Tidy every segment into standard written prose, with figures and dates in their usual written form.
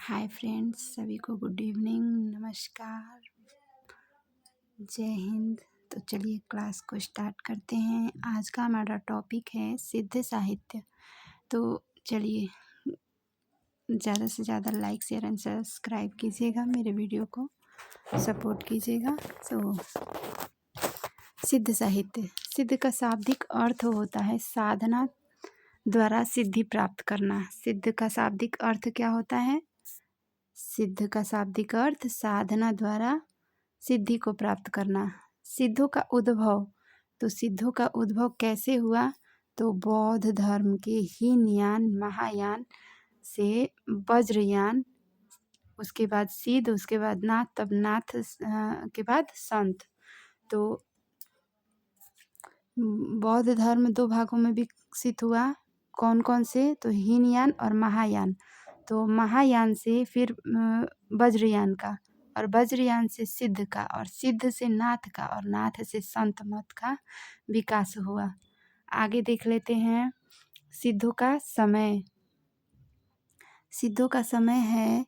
Hi friends, सभी को good evening, नमस्कार, जय हिंद। तो चलिए क्लास को स्टार्ट करते हैं। आज का हमारा टॉपिक है सिद्ध साहित्य। तो चलिए ज़्यादा से ज़्यादा लाइक शेयर एंड सब्सक्राइब कीजिएगा, मेरे वीडियो को सपोर्ट कीजिएगा। तो सिद्ध साहित्य, सिद्ध का शाब्दिक अर्थ होता है साधना द्वारा सिद्धि प्राप्त करना। सिद्ध का शाब्दिक अर्थ क्या होता है? सिद्ध का शाब्दिक अर्थ साधना द्वारा सिद्धि को प्राप्त करना। सिद्धों का उद्भव, तो सिद्धों का उद्भव कैसे हुआ? तो बौद्ध धर्म के हीनयान महायान से वज्रयान, उसके बाद सिद्ध, उसके बाद नाथ, तब नाथ के बाद संत। तो बौद्ध धर्म दो भागों में विकसित हुआ। कौन कौन से? तो हीनयान और महायान। तो महायान से फिर वज्रयान का, और वज्रयान से सिद्ध का, और सिद्ध से नाथ का, और नाथ से संत मत का विकास हुआ। आगे देख लेते हैं सिद्धों का समय। सिद्धों का समय है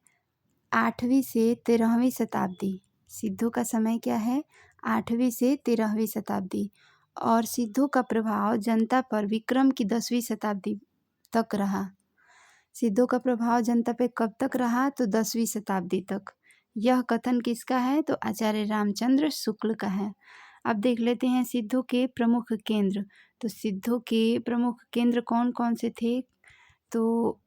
8वीं से 13वीं शताब्दी। सिद्धों का समय क्या है? 8वीं से 13वीं शताब्दी। और सिद्धों का प्रभाव जनता पर विक्रम की 10वीं शताब्दी तक रहा। सिद्धों का प्रभाव जनता पे कब तक रहा? तो 10वीं शताब्दी तक। यह कथन किसका है? तो आचार्य रामचंद्र शुक्ल का है। अब देख लेते हैं सिद्धों के प्रमुख केंद्र। तो सिद्धों के प्रमुख केंद्र कौन कौन से थे? तो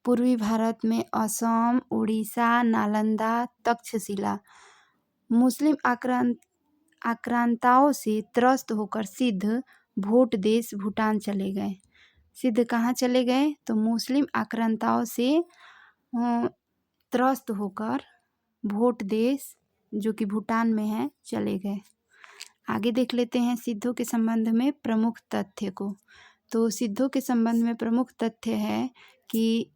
पूर्वी भारत में असम, उड़ीसा, नालंदा, तक्षशिला। मुस्लिम आक्रांताओं से त्रस्त होकर सिद्ध भोट देश भूटान चले गए। सिद्ध कहाँ चले गए? तो मुस्लिम आक्रांताओं से त्रस्त होकर भोट देश, जो कि भूटान में है, चले गए। आगे देख लेते हैं सिद्धों के संबंध में प्रमुख तथ्य को। तो सिद्धों के संबंध में प्रमुख तथ्य है कि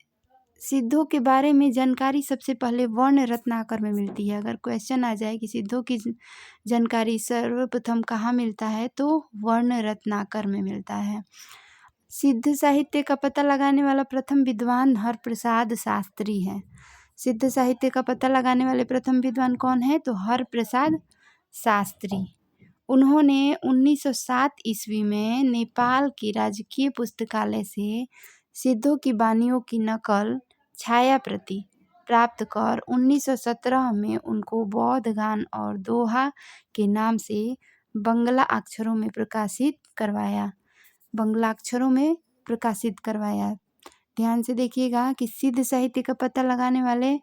सिद्धों के बारे में जानकारी सबसे पहले वर्ण रत्नाकर में मिलती है। अगर क्वेश्चन आ जाए कि सिद्धों की जानकारी सर्वप्रथम कहाँ मिलता है, तो वर्ण रत्नाकर में मिलता है। सिद्ध साहित्य का पता लगाने वाला प्रथम विद्वान हरप्रसाद शास्त्री है। सिद्ध साहित्य का पता लगाने वाले प्रथम विद्वान कौन है? तो हरप्रसाद शास्त्री। उन्होंने 1907 ईस्वी में नेपाल की राजकीय पुस्तकालय से सिद्धों की वाणियों की नकल छाया प्रति प्राप्त कर 1917 में उनको बौद्ध गान और दोहा के नाम से बंगला अक्षरों में प्रकाशित करवाया। ध्यान से देखिएगा कि सिद्ध साहित्य का पता लगाने वाले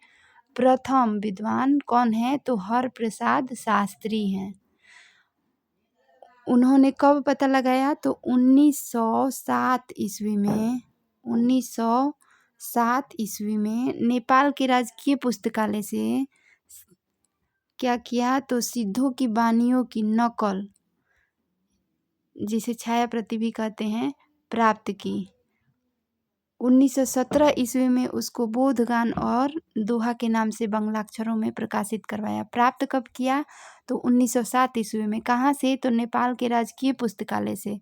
प्रथम विद्वान कौन है? तो हरप्रसाद शास्त्री हैं। उन्होंने कब पता लगाया? तो 1907 ईस्वी में नेपाल के राजकीय पुस्तकालय से क्या किया? तो सिद्धों की वाणियों की नकल, जिसे छाया प्रति भी कहते हैं, प्राप्त की। 1917 ईस्वी में उसको बौद्ध गान और दोहा के नाम से बंगला अक्षरों में प्रकाशित करवाया। प्राप्त कब किया? तो 1907 ईस्वी में। कहाँ से? तो नेपाल के राजकीय पुस्तकालय से।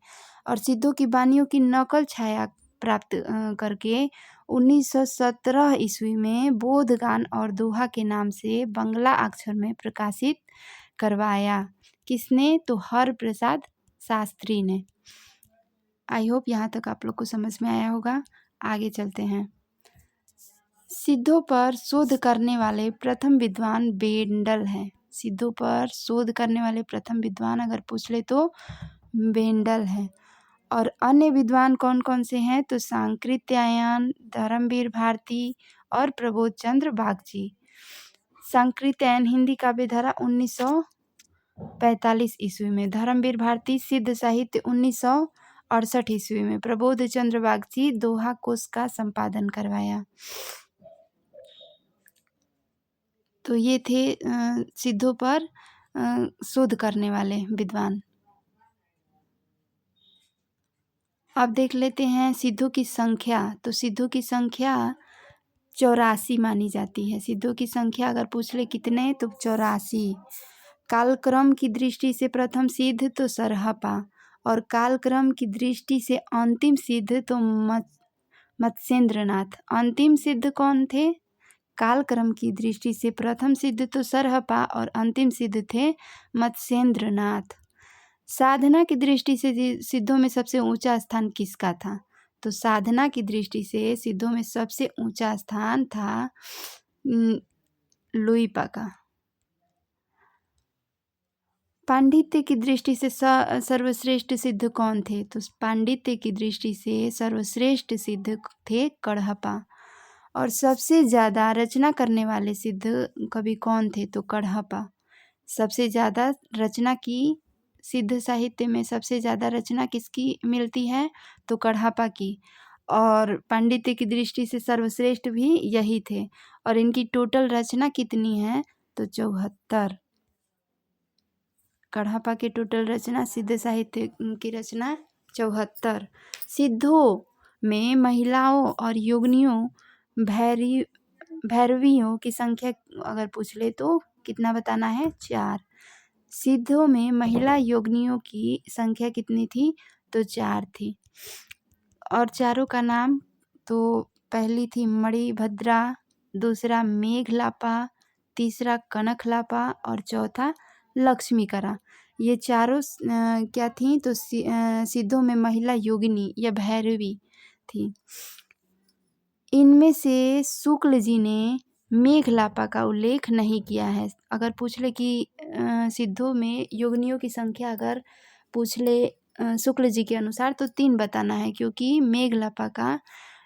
और सिद्धों की वाणियों की नकल छाया प्राप्त करके 1917 ईस्वी में बौद्ध गान और दोहा के नाम से बंगला अक्षर में प्रकाशित करवाया। किसने? तो हरप्रसाद शास्त्री ने। आई होप यहाँ तक आप लोग को समझ में आया होगा। आगे चलते हैं। सिद्धों पर शोध करने वाले प्रथम विद्वान बेंडल हैं। सिद्धों पर शोध करने वाले प्रथम विद्वान अगर पूछ ले तो बेंडल है। और अन्य विद्वान कौन कौन से हैं? तो सांकृत्यायन, धर्मवीर भारती और प्रबोध चंद्र बागची। सांकृत्यायन हिंदी काव्यधारा 1945 ईस्वी में, धर्मवीर भारती सिद्ध साहित्य 1968 ईस्वी में, प्रबोध चंद्र बागची दोहा कोश का संपादन करवाया। तो ये थे सिद्धों पर शोध करने वाले विद्वान। अब देख लेते हैं सिद्धों की संख्या। तो सिद्धों की संख्या 84 मानी जाती है। सिद्धों की संख्या अगर पूछ ले कितने, तो 84। कालक्रम की दृष्टि से प्रथम सिद्ध तो सरहपा, और कालक्रम की दृष्टि से अंतिम सिद्ध तो मत्स्येंद्रनाथ। अंतिम सिद्ध कौन थे? कालक्रम की दृष्टि से प्रथम सिद्ध तो सरहपा और अंतिम सिद्ध थे मत्स्येंद्रनाथ। साधना की दृष्टि से सिद्धों में सबसे ऊंचा स्थान किसका था? तो साधना की दृष्टि से सिद्धों में सबसे ऊंचा स्थान था लुइपा का। पांडित्य की दृष्टि से सर्वश्रेष्ठ सिद्ध कौन थे? तो पांडित्य की दृष्टि से सर्वश्रेष्ठ सिद्ध थे कढ़पा। और सबसे ज़्यादा रचना करने वाले सिद्ध कवि कौन थे? तो कढ़पा। सबसे ज़्यादा रचना की, सिद्ध साहित्य में सबसे ज़्यादा रचना किसकी मिलती है? तो कढ़पा की। और पांडित्य की दृष्टि से सर्वश्रेष्ठ भी यही थे। और इनकी टोटल रचना कितनी है? तो 74। कढ़पा के टोटल रचना, सिद्ध साहित्य की रचना 74। सिद्धों में महिलाओं और योगिनियों भैरवियों की संख्या अगर पूछ ले तो कितना बताना है? 4। सिद्धों में महिला योगिनियों की संख्या कितनी थी? तो 4 थी। और चारों का नाम, तो पहली थी मणिभद्रा, दूसरा मेघलापा, तीसरा कनकलापा और चौथा लक्ष्मीकरा। ये चारों क्या थी? तो सिद्धों में महिला योगिनी या भैरवी थी। इनमें से शुक्ल जी ने मेघलापा का उल्लेख नहीं किया है। अगर पूछ ले कि सिद्धों में योगिनियों की संख्या अगर पूछ ले शुक्ल जी के अनुसार तो 3 बताना है, क्योंकि मेघलापा का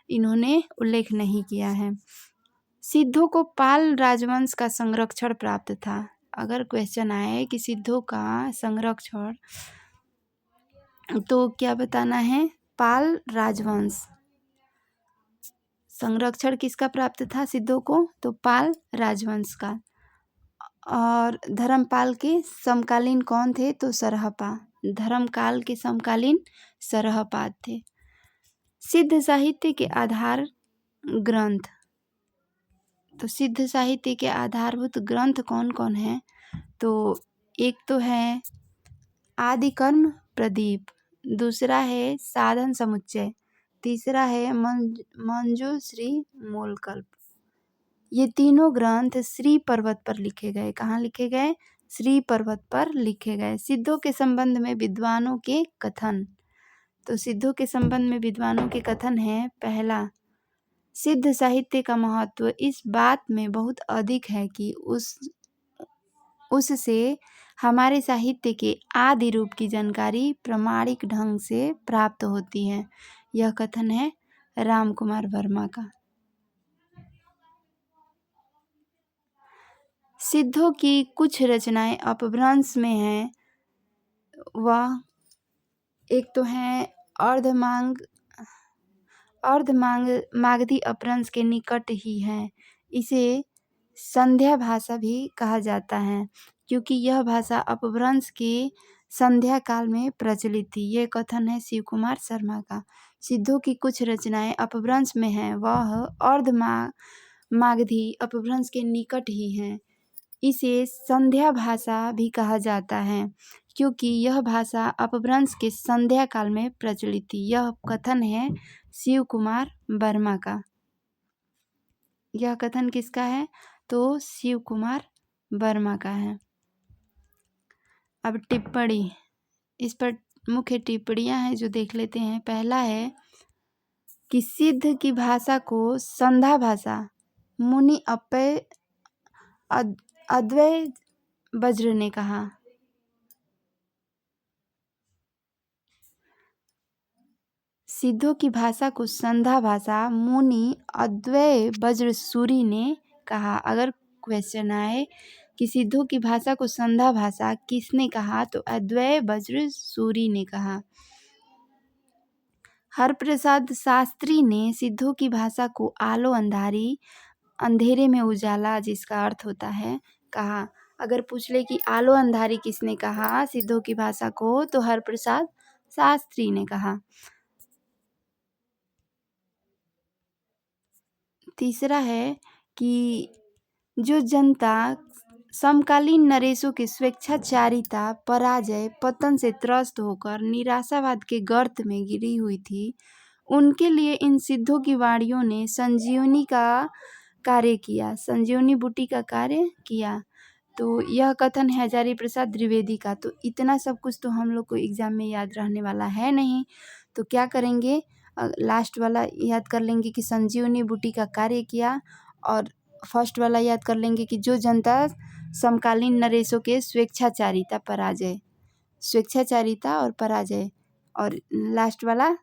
इन्होंने उल्लेख नहीं किया है। सिद्धों को पाल राजवंश का संरक्षण प्राप्त था। अगर क्वेश्चन आए कि सिद्धों का संरक्षण, तो क्या बताना है? पाल राजवंश। संरक्षण किसका प्राप्त था सिद्धों को? तो पाल राजवंश का। और धर्मपाल के समकालीन कौन थे? तो सरहपा। धर्मकाल के समकालीन सरहपाद थे। सिद्ध साहित्य के आधार ग्रंथ, तो सिद्ध साहित्य के आधारभूत ग्रंथ कौन कौन है? तो एक तो है आदिकर्म प्रदीप, दूसरा है साधन समुच्चय, तीसरा है मंजूश्री मूलकल्प। ये तीनों ग्रंथ श्री पर्वत पर लिखे गए। कहाँ लिखे गए? श्री पर्वत पर लिखे गए। सिद्धों के संबंध में विद्वानों के कथन, तो सिद्धों के संबंध में विद्वानों के कथन है। पहला, सिद्ध साहित्य का महत्व इस बात में बहुत अधिक है कि उससे हमारे साहित्य के आदि रूप की जानकारी प्रामाणिक ढंग से प्राप्त होती है। यह कथन है राम कुमार वर्मा का। सिद्धों की कुछ रचनाएं अपभ्रंश में हैं। वह एक तो है अर्धमागधी अपभ्रंश के निकट ही है। इसे संध्या भाषा भी कहा जाता है, क्योंकि यह भाषा अपभ्रंश के संध्या काल में प्रचलित थी। ये कथन है शिव कुमार शर्मा का। सिद्धों की कुछ रचनाएं अपभ्रंश में हैं, वह अर्धमागधी अपभ्रंश के निकट ही हैं। इसे संध्या भाषा भी कहा जाता है, क्योंकि यह भाषा अपभ्रंश के संध्या काल में प्रचलित थी। यह कथन है शिव कुमार वर्मा का। यह कथन किसका है? तो शिव कुमार वर्मा का है। अब टिप्पणी, इस पर मुख्य टिप्पणियां हैं जो देख लेते हैं। पहला है कि सिद्ध की भाषा को संध्या भाषा मुनि अद्वै वज्र ने कहा। सिद्धों की भाषा को संध्या भाषा मुनि अद्वै वज्र सूरी ने कहा। अगर क्वेश्चन आए कि सिद्धों की भाषा को संध्या भाषा किसने कहा? तो अद्वै वज्र सूरी ने कहा। हरप्रसाद शास्त्री ने सिद्धों की भाषा को आलो अंधारी, अंधेरे में उजाला जिसका अर्थ होता है, कहा। अगर पूछ ले कि आलो अंधारी किसने कहा सिद्धों की भाषा को? तो हरप्रसाद शास्त्री ने कहा। तीसरा है कि जो जनता समकालीन नरेशों की स्वेच्छाचारिता, पराजय, पतन से त्रस्त होकर निराशावाद के गर्त में गिरी हुई थी, उनके लिए इन सिद्धों की वाणियों ने संजीवनी का कार्य किया, संजीवनी बूटी का कार्य किया। तो यह कथन है हजारी प्रसाद द्विवेदी का। तो इतना सब कुछ तो हम लोग को एग्जाम में याद रहने वाला है नहीं, तो क्या करेंगे, लास्ट वाला याद कर लेंगे कि संजीवनी बूटी का कार्य किया, और फर्स्ट वाला याद कर लेंगे कि जो जनता समकालीन नरेशों के स्वेच्छाचारिता और पराजय, और लास्ट वाला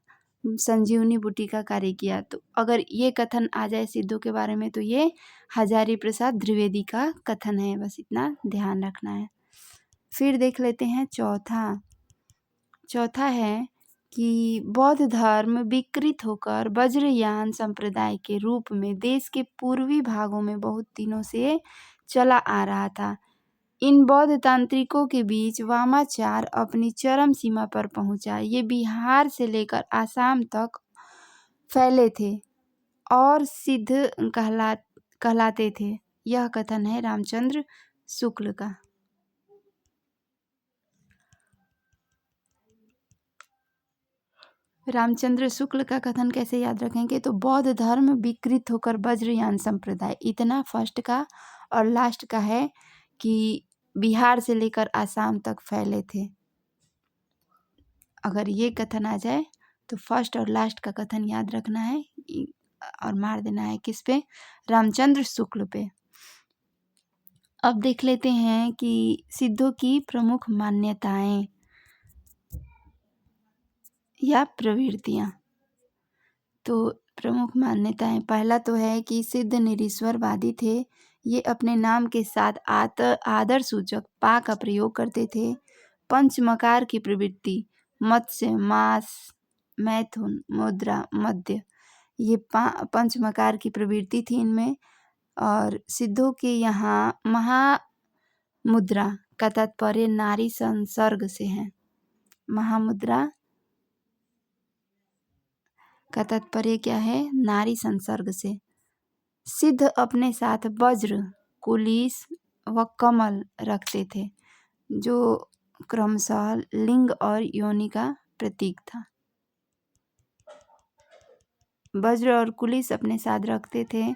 संजीवनी बूटी का कार्य किया। तो अगर ये कथन आ जाए सिद्धों के बारे में तो ये हजारी प्रसाद द्विवेदी का कथन है, बस इतना ध्यान रखना है। फिर देख लेते हैं चौथा है कि बौद्ध धर्म विकृत होकर वज्रयान संप्रदाय के रूप में देश के पूर्वी भागों में बहुत दिनों से चला आ रहा था। इन बौद्ध तांत्रिकों के बीच वामाचार अपनी चरम सीमा पर पहुंचा। ये बिहार से लेकर आसाम तक फैले थे और सिद्ध कहलाते थे। यह कथन है रामचंद्र शुक्ल का। रामचंद्र शुक्ल का कथन कैसे याद रखेंगे, तो बौद्ध धर्म विकृत होकर वज्रयान संप्रदाय, इतना फर्स्ट का, और लास्ट का है कि बिहार से लेकर आसाम तक फैले थे। अगर ये कथन आ जाए तो फर्स्ट और लास्ट का कथन याद रखना है और मार देना है किस पे, रामचंद्र शुक्ल पे। अब देख लेते हैं कि सिद्धों की प्रमुख मान्यताएं या प्रवृत्तियां। तो प्रमुख मान्यताएं, पहला तो है कि सिद्ध निरीश्वरवादी थे। ये अपने नाम के साथ आदर सूचक पा का प्रयोग करते थे। पंचमकार की प्रवृत्ति, मत्स्य, मांस, मैथुन, मुद्रा, मध्य, ये पंचमकार की प्रवृत्ति थी इनमें। और सिद्धों के यहाँ महामुद्रा का तात्पर्य नारी संसर्ग से है। महामुद्रा का तात्पर्य क्या है, नारी संसर्ग से। सिद्ध अपने साथ वज्र, कुलिस व कमल रखते थे, जो क्रमशः लिंग और योनि का प्रतीक था। वज्र और कुलिस अपने साथ रखते थे।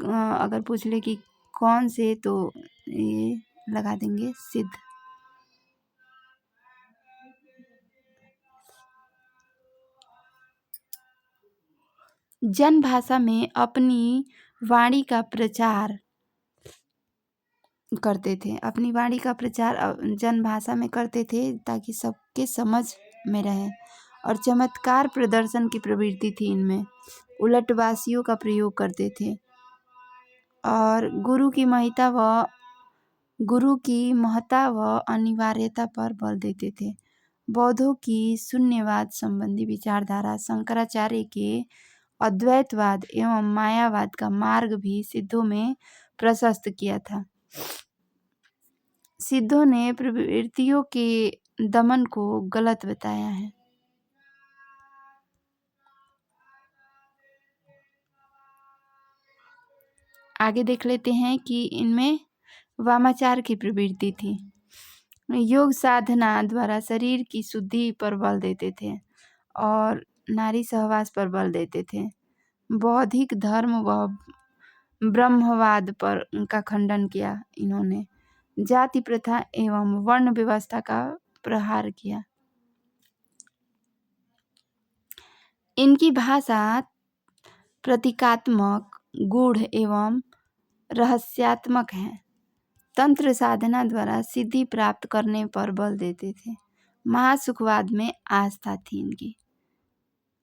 अगर पूछ ले कि कौन से, तो ये लगा देंगे सिद्ध। जन भाषा में अपनी वाणी का प्रचार करते थे। अपनी वाणी का प्रचार जन भाषा में करते थे ताकि सबके समझ में रहे। और चमत्कार प्रदर्शन की प्रवृत्ति थी इनमें। उलटवासियों का प्रयोग करते थे और गुरु की महत्ता व अनिवार्यता पर बल देते थे। बौद्धों की शून्यवाद संबंधी विचारधारा, शंकराचार्य के अद्वैतवाद एवं मायावाद का मार्ग भी सिद्धों में प्रशस्त किया था। सिद्धों ने प्रवृत्तियों के दमन को गलत बताया है। आगे देख लेते हैं कि इनमें वामाचार की प्रवृत्ति थी। योग साधना द्वारा शरीर की शुद्धि पर बल देते थे और नारी सहवास पर बल देते थे। बौद्धिक धर्म व ब्रह्मवाद पर उनका खंडन किया इन्होंने। जाति प्रथा एवं वर्ण व्यवस्था का प्रहार किया। इनकी भाषा प्रतीकात्मक, गूढ़ एवं रहस्यात्मक है। तंत्र साधना द्वारा सिद्धि प्राप्त करने पर बल देते थे। महासुखवाद में आस्था थी इनकी।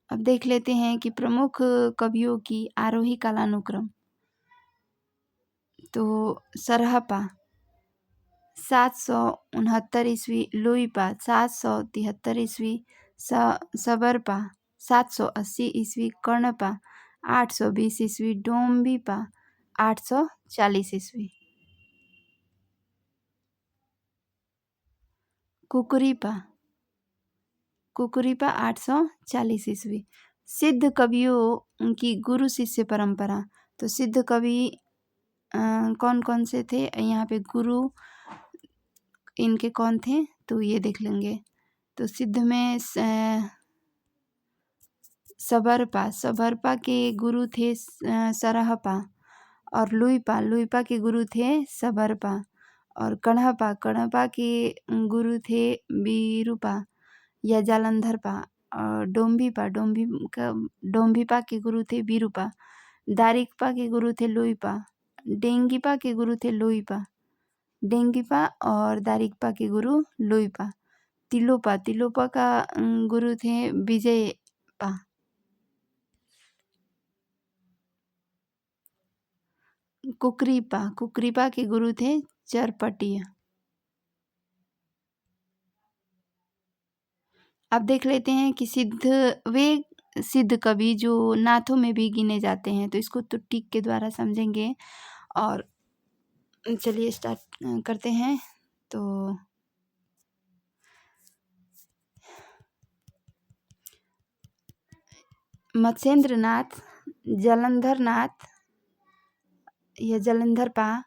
अब देख लेते हैं कि प्रमुख कवियों की आरोही कालानुक्रम। तो सरहपा 769 ईस्वी, लोईपा 773 ईस्वी, सबरपा 780 ईस्वी, कर्णपा 820 ईस्वी, डोम्बीपा 840 ईस्वी, कुकुरीपा 840 ईस्वी। सिद्ध कवियों की गुरु शिष्य परंपरा। तो सिद्ध कवि कौन कौन से थे, यहाँ पे गुरु इनके कौन थे, तो ये देख लेंगे। तो सिद्ध में सबरपा के गुरु थे सरहपा, और लुइपा के गुरु थे सबरपा। और कण्हपा के गुरु थे बीरूपा या जालंधरपा। और डोम्भिपा के गुरु थे बीरूपा। दारिकपा के गुरु थे लुइपा। डेंगीपा के गुरु थे डेंगीपा और दारिकपा के गुरु लुइपा। तिलोपा का गुरु थे विजयपा। कुकरीपा के गुरु थे चरपटिया। अब देख लेते हैं कि सिद्ध कवि जो नाथों में भी गिने जाते हैं, तो इसको तो टिक के द्वारा समझेंगे। और चलिए स्टार्ट करते हैं। तो मत्स्येंद्रनाथ, जलंधरनाथ या जलंधरपा,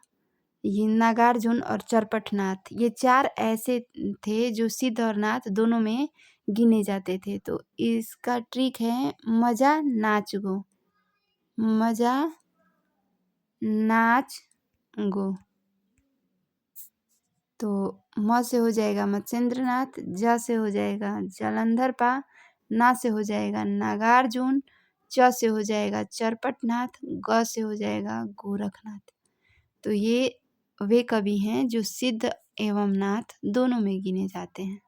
ये नागार्जुन और चरपटनाथ, ये 4 ऐसे थे जो सिद्ध और नाथ दोनों में गिने जाते थे। तो इसका ट्रिक है मजा नाच गो। तो म से हो जाएगा मत्स्येंद्रनाथ, ज से हो जाएगा जलंधरपा, ना से हो जाएगा नागार्जुन, च से हो जाएगा चरपटनाथ, ग से हो जाएगा गोरखनाथ। तो ये वे कवि हैं जो सिद्ध एवं नाथ दोनों में गिने जाते हैं।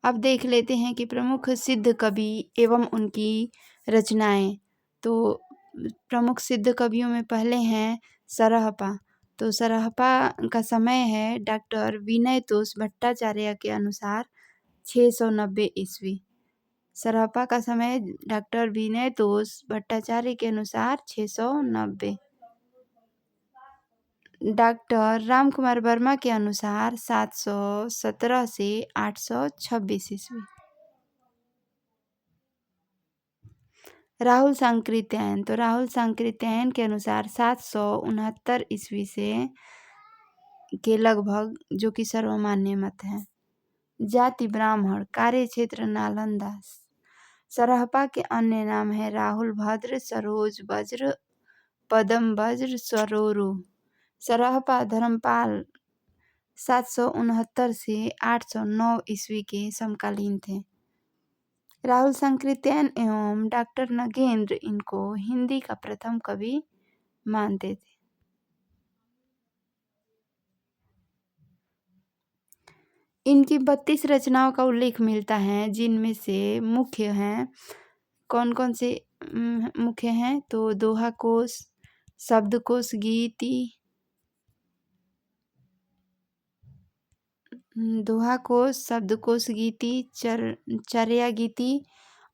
अब देख लेते हैं कि प्रमुख सिद्ध कवि एवं उनकी रचनाएं। तो प्रमुख सिद्ध कवियों में पहले हैं सरहपा। तो सरहपा का समय है डॉक्टर विनय तोष भट्टाचार्य के अनुसार 690 ईस्वी। सरहपा का समय डॉक्टर विनय तोष भट्टाचार्य के अनुसार 690। डॉक्टर रामकुमार वर्मा के अनुसार 717 से 826 ईस्वी। राहुल सांकृत्यायन, तो राहुल सांकृत्यायन के अनुसार 769 ईस्वी से के लगभग, जो कि सर्वमान्य मत है। जाति ब्राह्मण, कार्य क्षेत्र नालंदा। सरहपा के अन्य नाम है राहुल भद्र, सरोज वज्र, पदम वज्र, सरोरु। सरहपा धर्मपाल 769 से 809 ईस्वी के समकालीन थे। राहुल सांकृत्यायन एवं डॉक्टर नगेंद्र इनको हिंदी का प्रथम कवि मानते थे। इनकी 32 रचनाओं का उल्लेख मिलता है, जिनमें से मुख्य हैं, कौन कौन से मुख्य हैं? तो दोहा कोश, शब्दकोश गीति, दोहाकोश, शब्दकोश गीति, चर्या गीति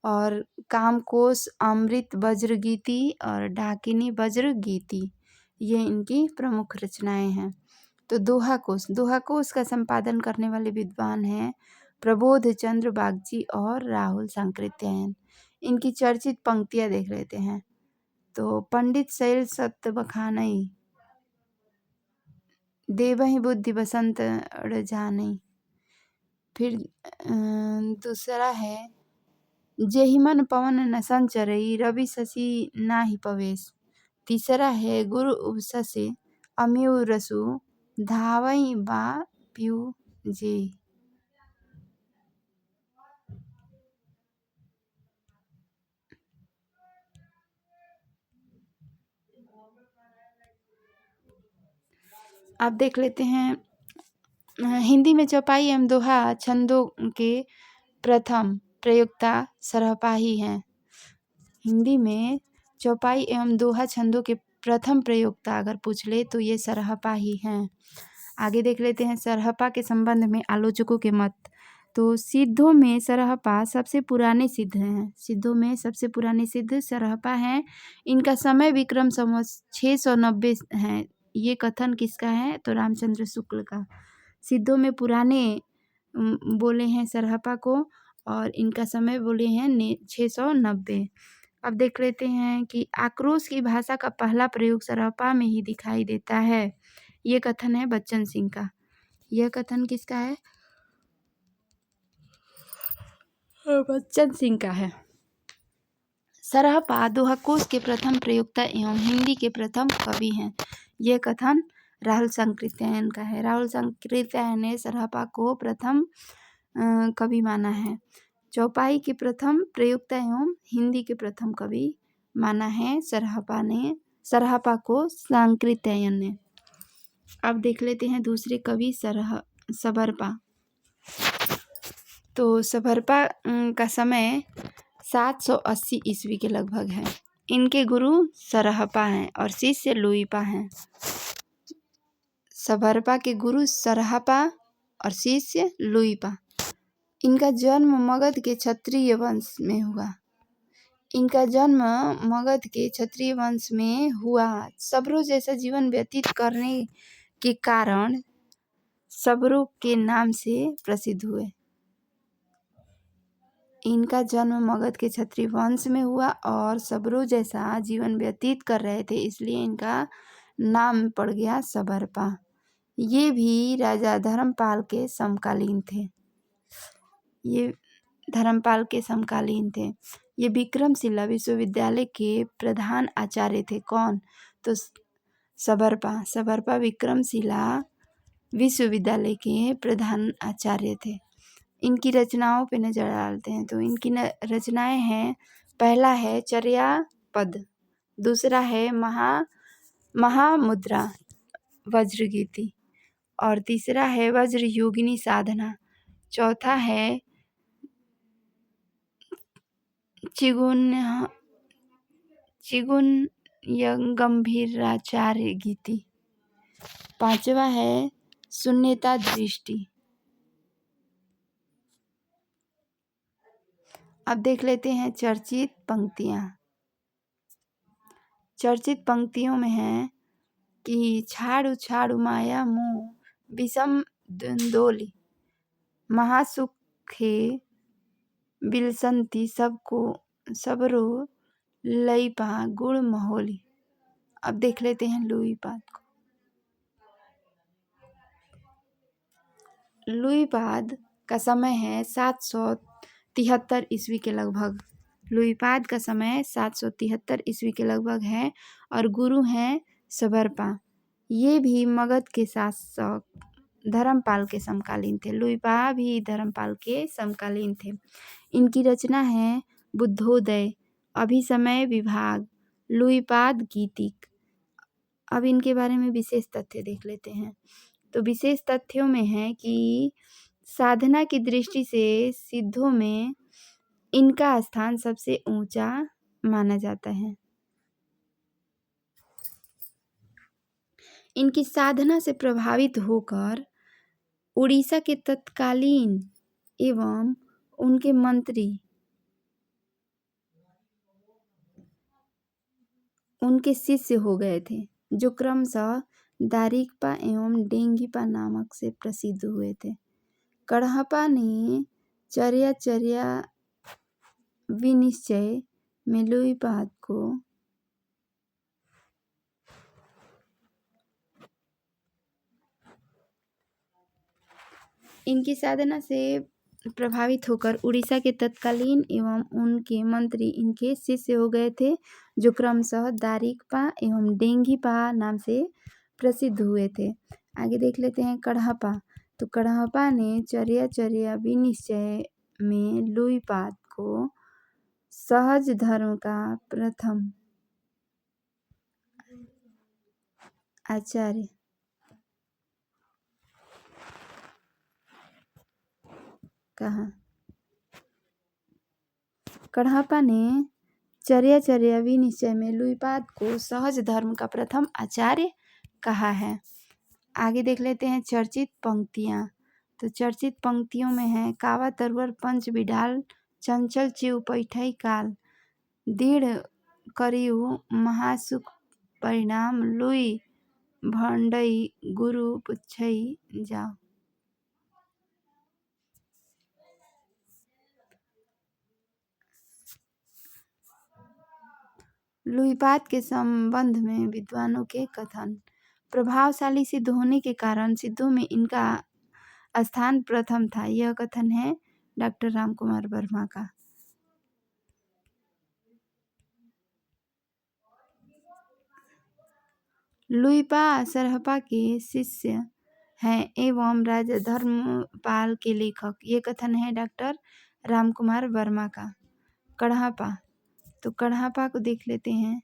और कामकोश, अमृत वज्र गीति और डाकिनी वज्र गीति, ये इनकी प्रमुख रचनाएं हैं। तो दोहाकोश का संपादन करने वाले विद्वान हैं प्रबोध चंद्र बागची और राहुल सांकृत्यायन। इनकी चर्चित पंक्तियां देख लेते हैं। तो पंडित शैल सत्य बखानई, देवहि बुद्धि बसंत जानई। फिर दूसरा है जेहि मन पवन न संचरई, रवि शशि नाही पवेश। तीसरा है गुरु उपससे अम्यु रसु, धावई बा पियु जे। आप देख लेते हैं हिंदी में चौपाई एवं दोहा छंदों के प्रथम प्रयोक्ता सरहपा ही हैं। हिंदी में चौपाई एवं दोहा छंदों के प्रथम प्रयोक्ता अगर पूछ ले तो ये सरहपा ही हैं। आगे देख लेते हैं सरहपा के संबंध में आलोचकों के मत। तो सिद्धों में सरहपा सबसे पुराने सिद्ध हैं। सिद्धों में सबसे पुराने सिद्ध सरहपा हैं। इनका समय विक्रम संवत 690 है। ये कथन किसका है? तो रामचंद्र शुक्ल का। सिद्धों में पुराने बोले हैं सरहपा को और इनका समय बोले हैं 690। अब देख लेते हैं कि आक्रोश की भाषा का पहला प्रयोग सरहपा में ही दिखाई देता है। ये कथन है बच्चन सिंह का। यह कथन किसका है? बच्चन सिंह का है। सरहपा दोहा-कोश के प्रथम प्रयोक्ता एवं हिंदी के प्रथम कवि हैं। ये कथन राहुल सांकृत्यायन का है। राहुल सांकृत्यायन ने सरहपा को प्रथम कवि माना है। चौपाई के प्रथम प्रयोक्ता एवं हिंदी के प्रथम कवि माना है सरहपा को सांकृत्यायन ने। अब देख लेते हैं दूसरे कवि सबरपा। तो सबरपा का समय 780 ईस्वी के लगभग है। इनके गुरु सरहपा हैं और शिष्य लुइपा हैं। सबरपा के गुरु सरहपा और शिष्य लुइपा। इनका जन्म मगध के क्षत्रिय वंश में हुआ। सबरों जैसा जीवन व्यतीत करने के कारण सबरों के नाम से प्रसिद्ध हुए। इनका जन्म मगध के क्षत्रिय वंश में हुआ और सबरों जैसा जीवन व्यतीत कर रहे थे, इसलिए इनका नाम पड़ गया सबरपा। ये भी राजा धर्मपाल के समकालीन थे। ये विक्रमशिला विश्वविद्यालय के प्रधान आचार्य थे। कौन? तो सबरपा विक्रमशिला विश्वविद्यालय के प्रधान आचार्य थे। इनकी रचनाओं पे नजर डालते हैं। तो इनकी रचनाएं हैं, पहला है चर्यापद, दूसरा है महामुद्रा वज्रगीति और तीसरा है वज्रयोगिनी साधना, चौथा है गंभीराचार्य गीति, पांचवा है शून्यता दृष्टि। अब देख लेते हैं चर्चित पंक्तियां। चर्चित पंक्तियों में है कि छाड़ू छाड़ू माया मोह विषम द्वंद्वोली, महासुखे बिलसंती सबरो लइपा गुण महोली। अब देख लेते हैं लुइपाद को। लुइपाद का समय है 773 ईस्वी के लगभग। लुइपाद का समय 773 ईस्वी के लगभग है और गुरु हैं सबरपा। ये भी मगध के शासक धर्मपाल के समकालीन थे। लुइपा भी धर्मपाल के समकालीन थे। इनकी रचना है बुद्धोदय, अभिसमय विभाग, लुइपाद गीतिक। अब इनके बारे में विशेष तथ्य देख लेते हैं। तो विशेष तथ्यों में है कि साधना की दृष्टि से सिद्धों में इनका स्थान सबसे ऊंचा माना जाता है। इनकी साधना से प्रभावित होकर उड़ीसा के तत्कालीन एवं उनके मंत्री उनके शिष्य हो गए थे, जो क्रमशः दारिकपा एवं डेंगीपा नामक से प्रसिद्ध हुए थे। कड़हपा ने चर्या विनिश्चय में लुइपाद को इनकी साधना से प्रभावित होकर उड़ीसा के तत्कालीन एवं उनके मंत्री इनके शिष्य हो गए थे, जो क्रमशः दारिकपा एवं डेंगीपा नाम से प्रसिद्ध हुए थे। आगे देख लेते हैं कड़हपा। तो कड़हपा ने चर्या विनिश्चय में लुइपाद को सहज धर्म का प्रथम आचार्य कहा। कड़हपा ने चर्या विनिश्चय में लुइपाद को सहज धर्म का प्रथम आचार्य कहा है। आगे देख लेते हैं चर्चित पंक्तियां। तो चर्चित पंक्तियों में है कावा तरवर पंच बिडाल चंचल चिव पैठई काल, दृढ़ करियु महासुख परिणाम लुई भंडई गुरु पुछई जाओ। लुइपाद के संबंध में विद्वानों के कथन। प्रभावशाली सिद्ध होने के कारण सिद्धों में इनका स्थान प्रथम था। यह कथन है डॉक्टर रामकुमार वर्मा का। लुइपा सरहपा के शिष्य हैं एवं राजा धर्मपाल के लेखक। ये कथन है डॉक्टर रामकुमार वर्मा का। कढ़ापा, तो कढ़ापा को देख लेते हैं।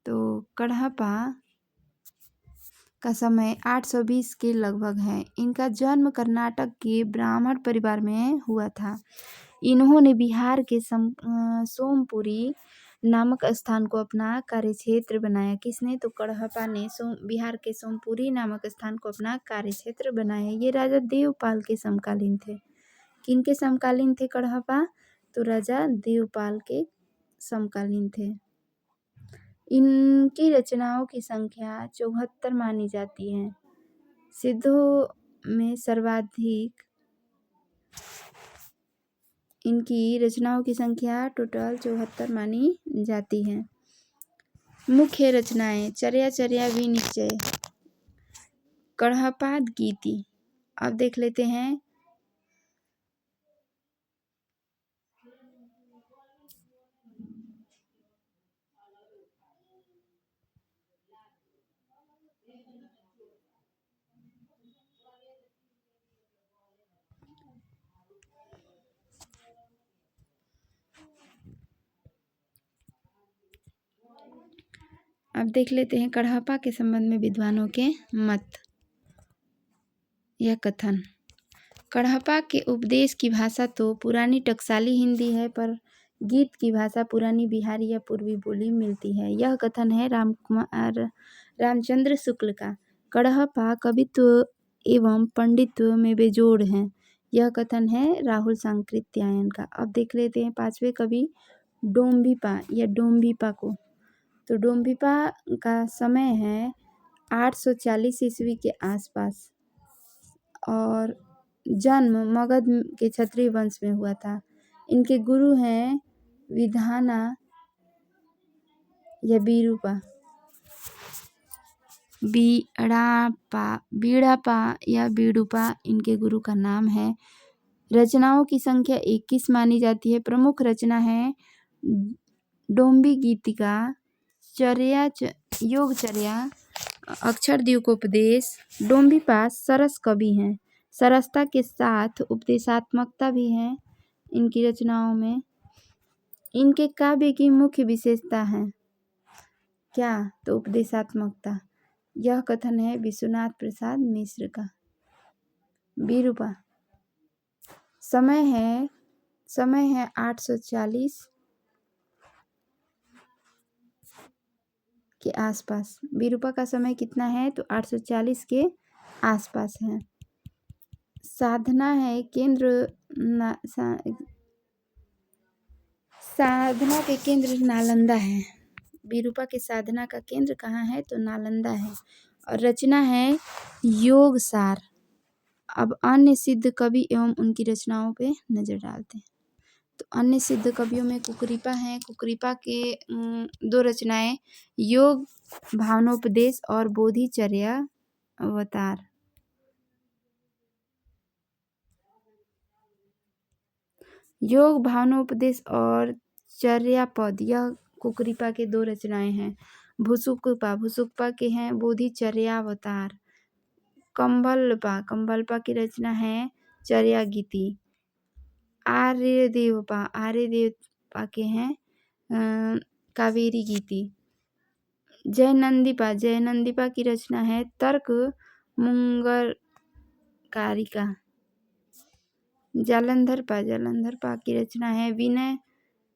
तो कढ़ापा का समय 820 के लगभग है। इनका जन्म कर्नाटक के ब्राह्मण परिवार में हुआ था। इन्होंने बिहार के सोमपुरी नामक स्थान को अपना कार्यक्षेत्र बनाया। किसने? तो कढ़ापा ने बिहार के सोमपुरी नामक स्थान को अपना कार्यक्षेत्र बनाया। ये राजा देवपाल के समकालीन थे। किनके समकालीन थे कढ़ापा? तो राजा देवपाल के समकालीन थे। इनकी रचनाओं की संख्या 74 मानी जाती है। सिद्धों में सर्वाधिक इनकी रचनाओं की संख्या टोटल 74 मानी जाती है। मुख्य रचनाएं: चर्या चर्या विनिश्चय, कढ़ापाद गीति। अब देख लेते हैं कढ़ापा के संबंध में विद्वानों के मत या कथन। कढ़ापा के उपदेश की भाषा तो पुरानी टकसाली हिंदी है, पर गीत की भाषा पुरानी बिहारी या पूर्वी बोली मिलती है। यह कथन है रामचंद्र शुक्ल का। कढ़ापा कवित्व एवं पंडित्व में बेजोड़ हैं। यह कथन है राहुल सांकृत्यायन का। अब देख लेते हैं पांचवें कवि डोम्बिपा या डोम्बिपा को। तो डोम्बिपा का समय है 840 ईस्वी के आसपास और जन्म मगध के क्षत्रिय वंश में हुआ था। इनके गुरु हैं विधाना या बीरूपा, बीड़ापा या बीड़ूपा इनके गुरु का नाम है। रचनाओं की संख्या 21 मानी जाती है। प्रमुख रचना है डोम्बी गीतिका, योगचर्या, अक्षर द्योतकोपदेश। डोम्बिपा सरस कवि हैं। सरसता के साथ उपदेशात्मकता भी है इनकी रचनाओं में। इनके काव्य की मुख्य विशेषता है क्या? तो उपदेशात्मकता। यह कथन है विश्वनाथ प्रसाद मिश्र का। बीरूपा समय है 840 के आसपास। बीरूपा का समय कितना है? तो 840 के आसपास है। साधना है साधना के केंद्र नालंदा है। बीरूपा के साधना का केंद्र कहाँ है? तो नालंदा है। और रचना है योगसार। अब अन्य सिद्ध कवि एवं उनकी रचनाओं पे नजर डालते हैं। तो अन्य सिद्ध कवियों में कुकरीपा हैं। कुकरीपा के 2 रचनाएं योग भावनोपदेश और बोधिचर्या अवतार। योग भावनोपदेश और चर्यापद यह कुकरीपा के 2 रचनाएं हैं। भुसुकपा के हैं बोधिचर्यावतार। कंबलपा की रचना है चर्या गीति। आर्यदेवपा के हैं कावेरी गीति। जयनंदीपा की रचना है तर्क मुंगरकारिका। जालंधरपा की रचना है विनय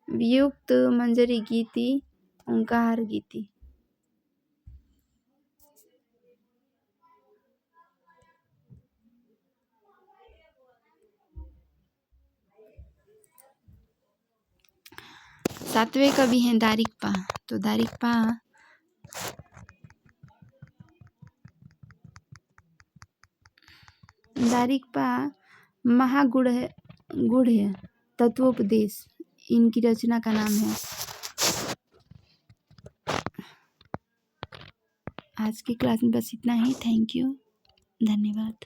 वियुक्त मंजरी गीति, ओंकार गीति। सातवें कवि हैं दारिकपा। तो दारिकपा महागूढ़ तत्वोपदेश इनकी रचना का नाम है। आज की क्लास में बस इतना ही। थैंक यू, धन्यवाद।